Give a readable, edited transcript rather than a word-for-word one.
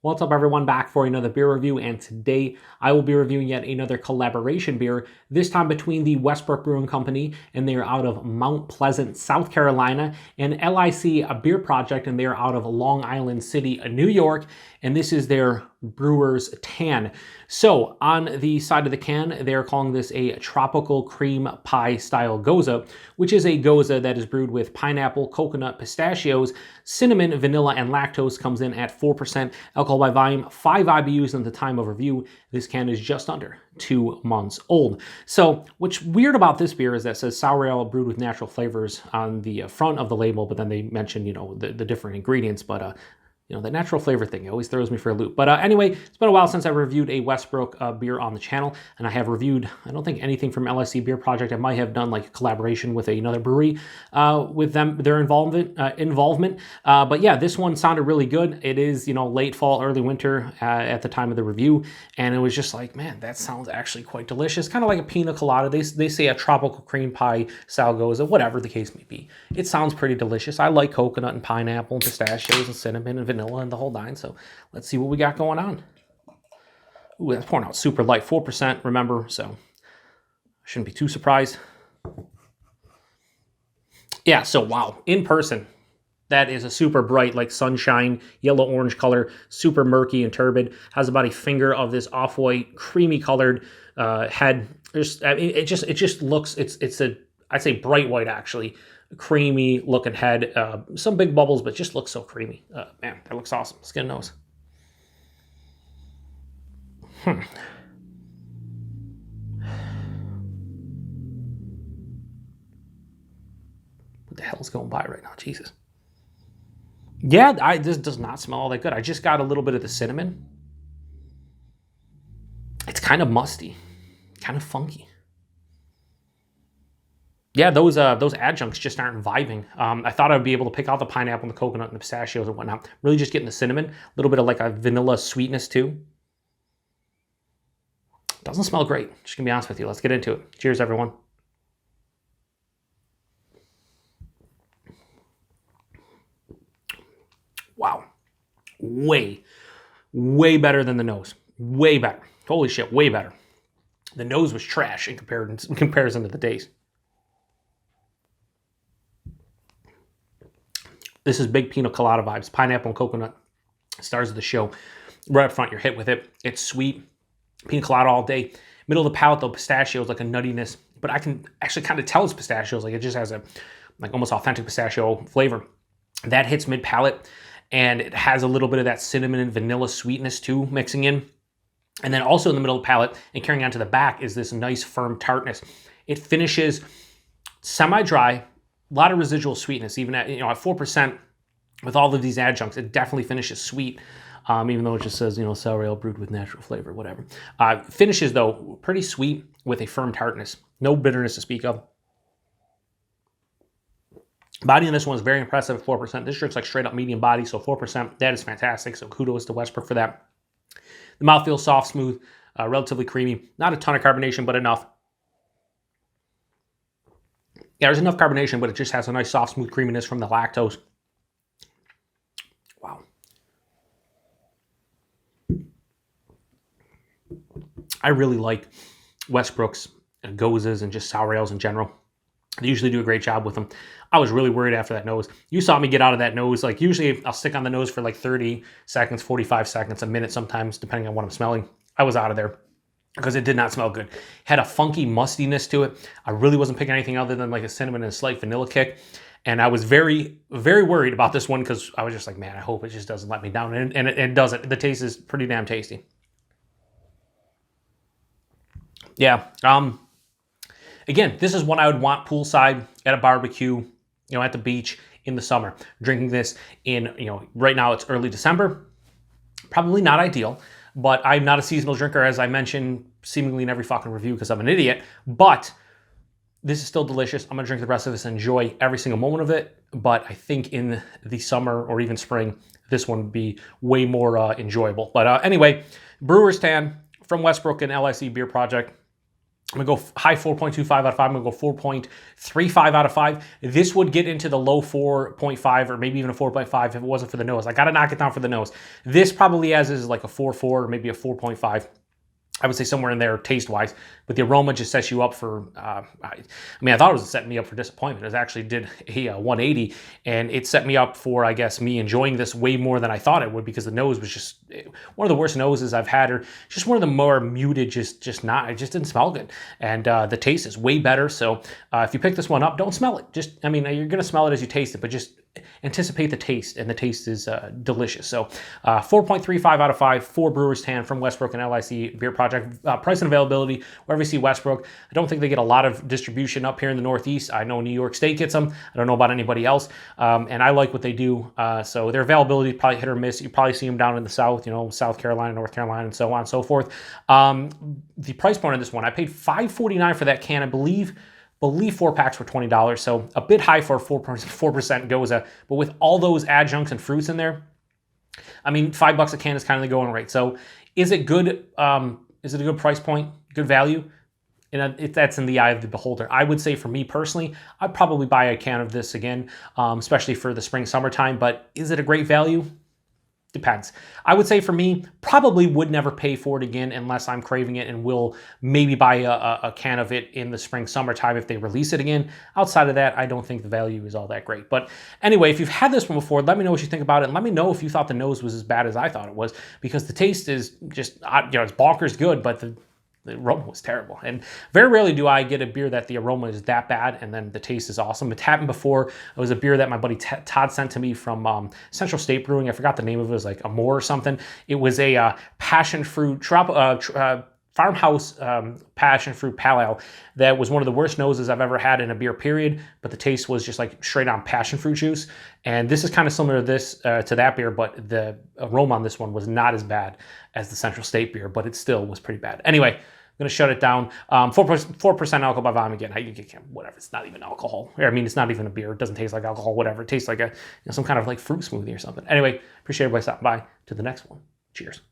What's up everyone, back for another beer review, and today I will be reviewing yet another collaboration beer, this time between the Westbrook Brewing Company, and they're out of Mount Pleasant, South Carolina, and LIC Beer Project, and they're out of Long Island City, New York, and this is their Brewer's Tan. So on the side of the can, they're calling this a Tropical Creme Pie style Gose, which is a Gose that is brewed with pineapple, coconut, pistachios, cinnamon, vanilla, and lactose. Comes in at 4% alcohol by volume, 5 IBUs at the time of review. This can is just under 2 months old. So what's weird about this beer is that it says sour ale brewed with natural flavors on the front of the label, but then they mention, the different ingredients, but the natural flavor thing always throws me for a loop. But anyway, it's been a while since I reviewed a Westbrook beer on the channel, and I have reviewed, I don't think anything from LIC Beer Project. I might have done like a collaboration with another brewery with them, their involvement. But yeah, this one sounded really good. It is, late fall, early winter at the time of the review, and it was just like, man, that sounds actually quite delicious. Kind of like a pina colada. They say a tropical cream pie style Gose, whatever the case may be. It sounds pretty delicious. I like coconut and pineapple and pistachios and cinnamon and vanilla and the whole nine. So let's see what we got going on. Ooh, that's pouring out super light, 4%, remember, so shouldn't be too surprised. Yeah, so wow, in person, that is a super bright, like sunshine, yellow-orange color, super murky and turbid. Has about a finger of this off-white, creamy colored head. It just looks, I'd say bright white actually. Creamy looking head, some big bubbles, but just looks so creamy. Man, that looks awesome. Skin nose. What the hell is going by right now? Jesus. Yeah, this does not smell all that good. I just got a little bit of the cinnamon. It's kind of musty, kind of funky. Yeah, those adjuncts just aren't vibing. I thought I'd be able to pick out the pineapple and the coconut and the pistachios and whatnot. Really just getting the cinnamon, a little bit of like a vanilla sweetness too. Doesn't smell great, just gonna be honest with you. Let's get into it. Cheers, everyone. Wow, way better than the nose. Way better. Holy shit, way better. The nose was trash in comparison to the taste. This is big pina colada vibes. Pineapple and coconut, stars of the show. Right up front, you're hit with it. It's sweet. Pina colada all day. Middle of the palate, though, pistachios, like a nuttiness. But I can actually kind of tell it's pistachios. Like it just has a like almost authentic pistachio flavor. That hits mid-palate. And it has a little bit of that cinnamon and vanilla sweetness too, mixing in. And then also in the middle of the palate and carrying on to the back is this nice firm tartness. It finishes semi-dry, a lot of residual sweetness, even at 4% with all of these adjuncts. It definitely finishes sweet, even though it just says sour ale brewed with natural flavor, whatever. Finishes though pretty sweet with a firm tartness, no bitterness to speak of. Body on this one is very impressive at 4%. This drink's like straight up medium body, so 4%, that is fantastic. So kudos to Westbrook for that. The mouth feels soft, smooth, relatively creamy. Not a ton of carbonation, but enough. Yeah, there's enough carbonation, but it just has a nice soft, smooth creaminess from the lactose. Wow. I really like Westbrook's Goses and just sour ales in general. They usually do a great job with them. I was really worried after that nose. You saw me get out of that nose. Like usually I'll stick on the nose for like 30 seconds, 45 seconds, a minute sometimes, depending on what I'm smelling. I was out of there because it did not smell good. Had a funky mustiness to it. I really wasn't picking anything other than like a cinnamon and a slight vanilla kick. And I was very, very worried about this one because I was just like, man, I hope it just doesn't let me down. And it doesn't. The taste is pretty damn tasty. Yeah. Again, this is one I would want poolside at a barbecue, at the beach in the summer. Drinking this in, right now it's early December. Probably not ideal, but I'm not a seasonal drinker, as I mentioned seemingly in every fucking review because I'm an idiot. But this is still delicious. I'm gonna drink the rest of this and enjoy every single moment of it. But I think in the summer or even spring, this one would be way more enjoyable. But anyway, Brewer's Tan from Westbrook and LIC Beer Project. I'm going to go high 4.25 out of 5. I'm going to go 4.35 out of 5. This would get into the low 4.5 or maybe even a 4.5 if it wasn't for the nose. I got to knock it down for the nose. This probably as is like a 4.4 or maybe a 4.5. I would say somewhere in there taste-wise, but the aroma just sets you up for, I thought it was setting me up for disappointment. It actually did a 180, and it set me up for, I guess, me enjoying this way more than I thought it would, because the nose was just one of the worst noses I've had, or just one of the more muted, it just didn't smell good. And the taste is way better, so if you pick this one up, don't smell it. You're going to smell it as you taste it, but just anticipate the taste, and the taste is delicious. So 4.35 out of 5 for Brewer's Tan from Westbrook and LIC Beer Project. Price and availability, wherever you see Westbrook. I don't think they get a lot of distribution up here in the Northeast. I know New York State gets them. I don't know about anybody else. And I like what they do. So their availability is probably hit or miss. You probably see them down in the South, South Carolina, North Carolina, and so on and so forth. The price point on this one, I paid $5.49 for that can. I believe 4 packs were $20, so a bit high for a 4% Gose, but with all those adjuncts and fruits in there, $5 a can is kind of the going rate. So is it good? Is it a good price point? Good value? And that's in the eye of the beholder. I would say for me personally, I'd probably buy a can of this again, especially for the spring, summertime, but is it a great value? Depends. I would say for me, probably would never pay for it again unless I'm craving it, and will maybe buy a can of it in the spring, summertime if they release it again. Outside of that, I don't think the value is all that great. But anyway, if you've had this one before, let me know what you think about it, and let me know if you thought the nose was as bad as I thought it was, because the taste is just, it's bonkers good, but the aroma was terrible. And very rarely do I get a beer that the aroma is that bad and then the taste is awesome. It happened before. It was a beer that my buddy Todd sent to me from Central State Brewing. I forgot the name of it. It was like Amore or something. It was a passion fruit farmhouse passion fruit pale ale that was one of the worst noses I've ever had in a beer, period. But the taste was just like straight on passion fruit juice. And this is kind of similar to that beer, but the aroma on this one was not as bad as the Central State beer, but it still was pretty bad. Anyway, I'm going to shut it down. 4% alcohol by volume again. Whatever. It's not even alcohol. It's not even a beer. It doesn't taste like alcohol. Whatever. It tastes like some kind of like fruit smoothie or something. Anyway, appreciate everybody stopping by. To the next one. Cheers.